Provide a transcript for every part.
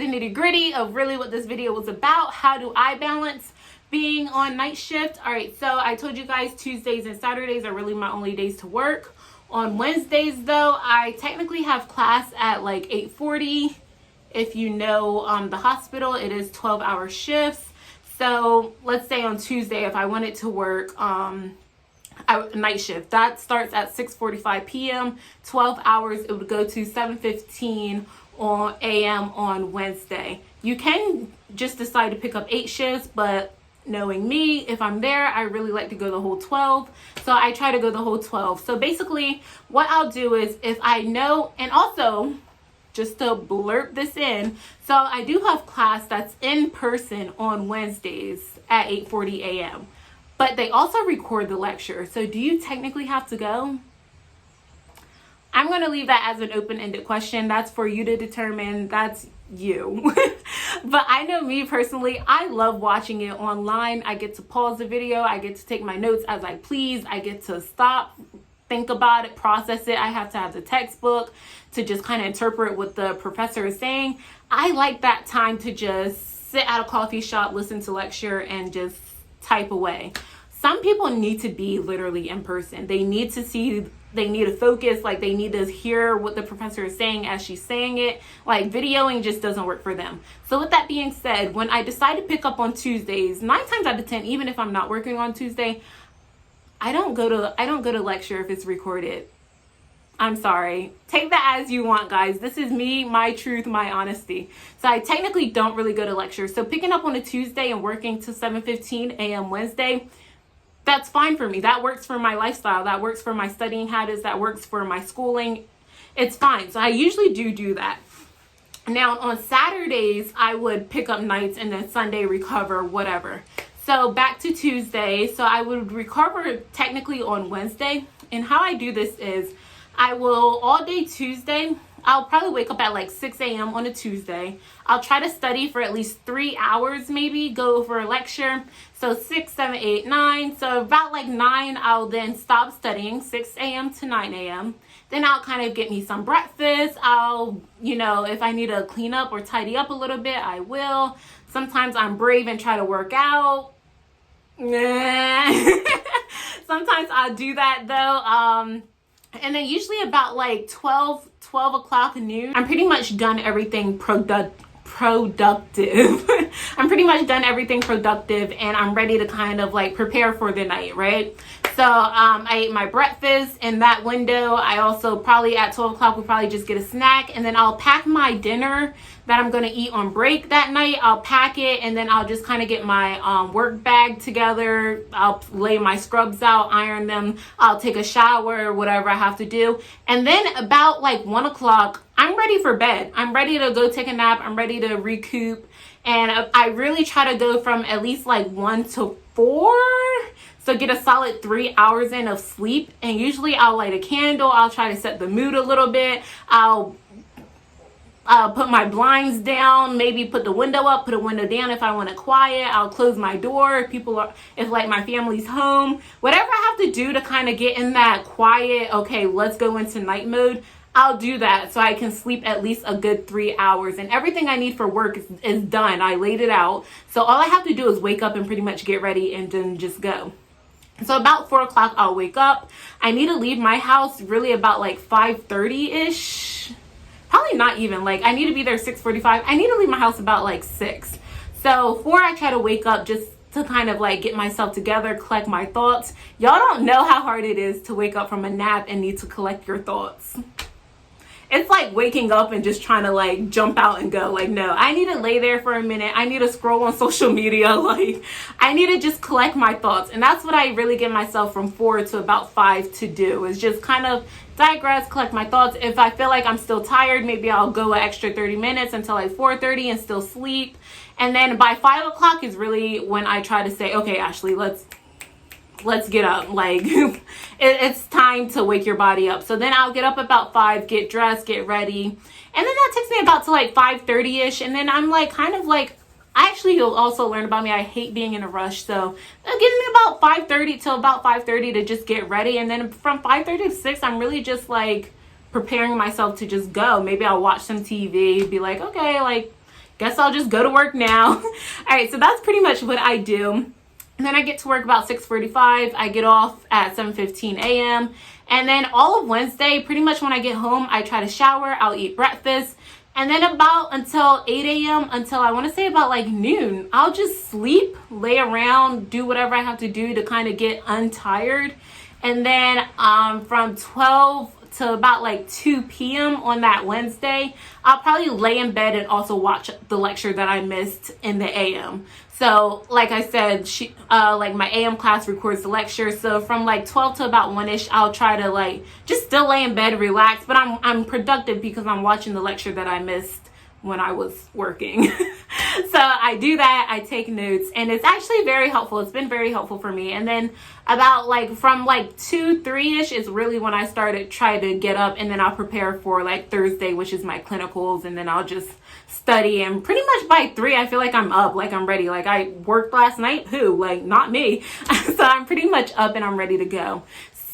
the nitty-gritty of really what this video was about. How do I balance being on night shift? All right, so I told you guys Tuesdays and Saturdays are really my only days to work. On Wednesdays though, I technically have class at like 8:40. If you know the hospital, it is 12-hour shifts. So let's say on Tuesday, if I wanted to work night shift, that starts at 6:45 p.m. 12 hours, it would go to 7:15 a.m. on Wednesday. You can just decide to pick up 8 shifts, but knowing me, if I'm there, I really like to go the whole 12. So I try to go the whole 12. So basically what I'll do is, if I know, and also just to blurb this in, so I do have class that's in person on Wednesdays at 8:40 a.m. But they also record the lecture. So do you technically have to go? I'm going to leave that as an open-ended question. That's for you to determine. That's you. But I know me personally, I love watching it online. I get to pause the video. I get to take my notes as I please. I get to stop, think about it, process it. I have to have the textbook to just kind of interpret what the professor is saying. I like that time to just sit at a coffee shop, listen to lecture, and just type away. Some people need to be literally in person. They need to see, they need to focus, like they need to hear what the professor is saying as she's saying it. Like videoing just doesn't work for them. So with that being said, when I decide to pick up on Tuesdays, 9 times out of 10, even if I'm not working on Tuesday, I don't go to lecture if it's recorded. I'm sorry. Take that as you want, guys. This is me, my truth, my honesty. So I technically don't really go to lectures. So picking up on a Tuesday and working to 7:15 a.m. Wednesday, that's fine for me. That works for my lifestyle. That works for my studying habits. That works for my schooling. It's fine. So I usually do that. Now on Saturdays, I would pick up nights and then Sunday recover, whatever. So back to Tuesday. So I would recover technically on Wednesday. And how I do this is, I will all day Tuesday, I'll probably wake up at like 6 a.m. on a Tuesday. I'll try to study for at least 3 hours, maybe go over a lecture. So 6, 7, 8, 9. So about like 9, I'll then stop studying, 6 a.m. to 9 a.m. Then I'll kind of get me some breakfast. I'll, if I need to clean up or tidy up a little bit, I will. Sometimes I'm brave and try to work out. Sometimes I'll do that though. And then usually about like 12 o'clock noon, I'm pretty much done everything productive. I'm pretty much done everything productive and I'm ready to kind of like prepare for the night, right? So I ate my breakfast in that window. I also probably at 12 o'clock will probably just get a snack, and then I'll pack my dinner that I'm going to eat on break that night. I'll pack it, and then I'll just kind of get my work bag together. I'll lay my scrubs out, iron them. I'll take a shower, whatever I have to do. And then about like 1 o'clock, I'm ready for bed. I'm ready to go take a nap. I'm ready to recoup. And I really try to go from at least like 1 to 4. So get a solid 3 hours in of sleep. And usually I'll light a candle. I'll try to set the mood a little bit. I'll put my blinds down, maybe put the window up, put a window down if I want it quiet. I'll close my door if like my family's home. Whatever I have to do to kind of get in that quiet, okay, let's go into night mode, I'll do that so I can sleep at least a good 3 hours. And everything I need for work is done. I laid it out. So all I have to do is wake up and pretty much get ready and then just go. So about 4 o'clock, I'll wake up. I need to leave my house really about like 5:30-ish. Probably not even. Like, I need to be there 6:45. I need to leave my house about like 6. So 4, I try to wake up just to kind of like get myself together, collect my thoughts. Y'all don't know how hard it is to wake up from a nap and need to collect your thoughts. It's like waking up and just trying to like jump out and go. Like, no, I need to lay there for a minute. I need to scroll on social media. Like, I need to just collect my thoughts. And that's what I really get myself from 4 to about 5 to do, is just kind of digress, collect my thoughts. If I feel like I'm still tired, maybe I'll go an extra 30 minutes until like 4:30 and still sleep. And then by 5 o'clock is really when I try to say, okay, Ashley, let's get up. Like, it's time to wake your body up. So then I'll get up about 5, get dressed, get ready. And then that takes me about to like 5:30-ish. And then I'm like, kind of like, you'll also learn about me, I hate being in a rush. So it gives me about 5:30 till about 5:30 to just get ready. And then from 5:30 to 6, I'm really just like preparing myself to just go. Maybe I'll watch some TV, be like, okay, like guess I'll just go to work now. All right, so that's pretty much what I do. And then I get to work about 6:45. I get off at 7:15 a.m. And then all of Wednesday, pretty much when I get home, I try to shower, I'll eat breakfast. And then about until 8 a.m. until I want to say about like noon, I'll just sleep, lay around, do whatever I have to do to kind of get untired. And then from 12 to about like 2 p.m. on that Wednesday, I'll probably lay in bed and also watch the lecture that I missed in the AM. So like I said, like my AM class records the lecture. So from like 12 to about 1-ish, I'll try to like just still lay in bed, relax. But I'm productive because I'm watching the lecture that I missed when I was working. So I do that, I take notes, and it's actually very helpful. It's been very helpful for me. And then about like from like 2, 3-ish is really when I started try to get up, and then I'll prepare for like Thursday, which is my clinicals, and then I'll just study. And pretty much by 3, I feel like I'm up, like I'm ready. Like I worked last night, who? Like not me. So I'm pretty much up and I'm ready to go.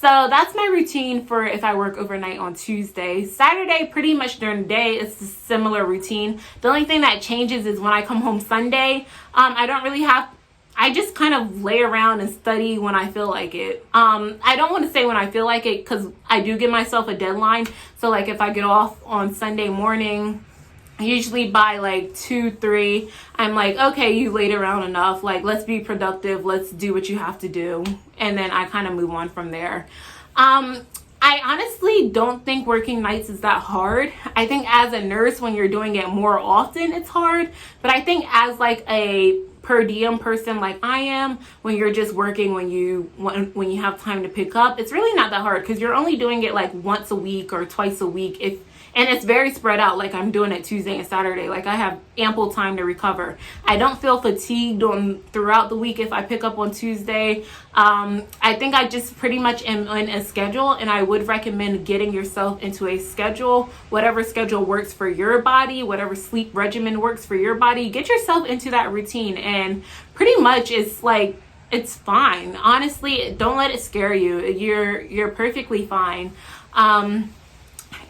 So that's my routine for if I work overnight on Tuesday. Saturday, pretty much during the day, it's a similar routine. The only thing that changes is when I come home Sunday, I just kind of lay around and study when I feel like it. I don't want to say when I feel like it because I do give myself a deadline. So like if I get off on Sunday morning, usually by like 2, 3, I'm like, okay, you laid around enough. Like, let's be productive. Let's do what you have to do. And then I kind of move on from there. I honestly don't think working nights is that hard. I think as a nurse, when you're doing it more often, it's hard. But I think as like a per diem person like I am, when you're just working when you have time to pick up, it's really not that hard because you're only doing it like once a week or twice a week. And it's very spread out. Like I'm doing it Tuesday and Saturday. Like I have ample time to recover. I don't feel fatigued throughout the week if I pick up on Tuesday. I think I just pretty much am in a schedule, and I would recommend getting yourself into a schedule, whatever schedule works for your body, whatever sleep regimen works for your body. Get yourself into that routine, and pretty much it's like, it's fine. Honestly, don't let it scare you. You're perfectly fine.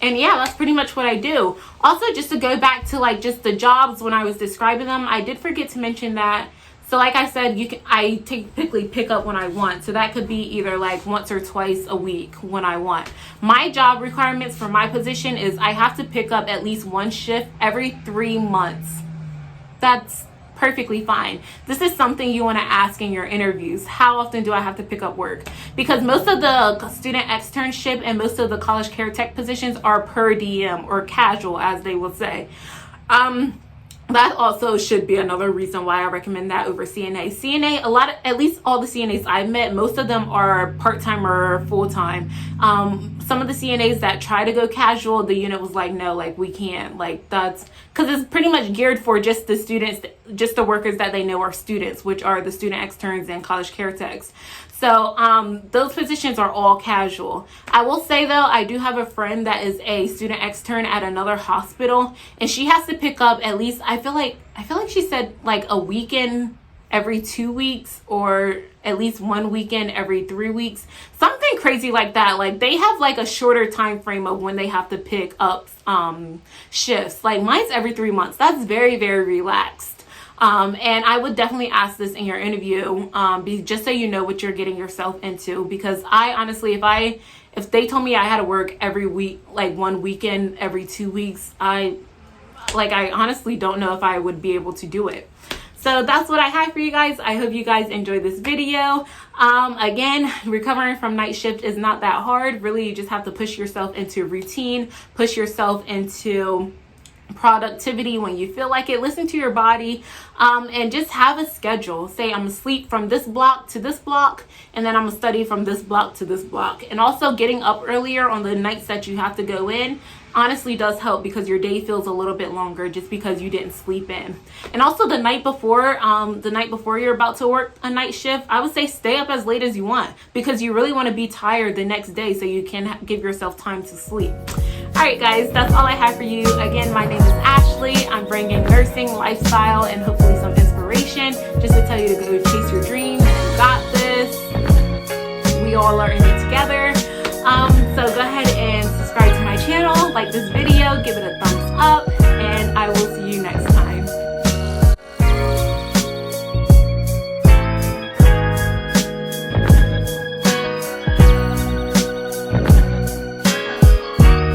And yeah, that's pretty much what I do. Also, just to go back to like just the jobs when I was describing them, I did forget to mention that. So like I said, I typically pick up when I want. So that could be either like once or twice a week when I want. My job requirements for my position is I have to pick up at least 1 shift every 3 months. That's perfectly fine. This is something you want to ask in your interviews. How often do I have to pick up work? Because most of the student externship and most of the college care tech positions are per diem or casual, as they will say. That also should be another reason why I recommend that over CNA. CNA, at least all the CNAs I've met, most of them are part-time or full-time. Some of the CNAs that try to go casual, the unit was like, no, like we can't. Like that's, because it's pretty much geared for just the students, just the workers that they know are students, which are the student externs and college care techs. So those positions are all casual. I will say though, I do have a friend that is a student extern at another hospital, and she has to pick up at least, I feel like she said like a weekend every 2 weeks, or at least 1 weekend every 3 weeks, something crazy like that. Like they have like a shorter time frame of when they have to pick up shifts. Like mine's every 3 months. That's very, very relaxed. And I would definitely ask this in your interview, just so you know what you're getting yourself into. Because I honestly, if they told me I had to work every week, like 1 weekend every 2 weeks, I honestly don't know if I would be able to do it. So that's what I have for you guys. I hope you guys enjoyed this video. Again, recovering from night shift is not that hard. Really, you just have to push yourself into routine, push yourself into productivity when you feel like it. Listen to your body, and just have a schedule. Say I'm asleep from this block to this block, and then I'm gonna study from this block to this block. And also getting up earlier on the nights that you have to go in honestly does help, because your day feels a little bit longer just because you didn't sleep in. And also the night before you're about to work a night shift, I would say stay up as late as you want, because you really want to be tired the next day so you can give yourself time to sleep. Alright guys, that's all I have for you. Again, my name is Ashley. I'm bringing nursing, lifestyle, and hopefully some inspiration, just to tell you to go chase your dreams. You got this. We all are in it together. So go ahead and subscribe to my channel, like this video, give it a thumbs up, and I will see you next time.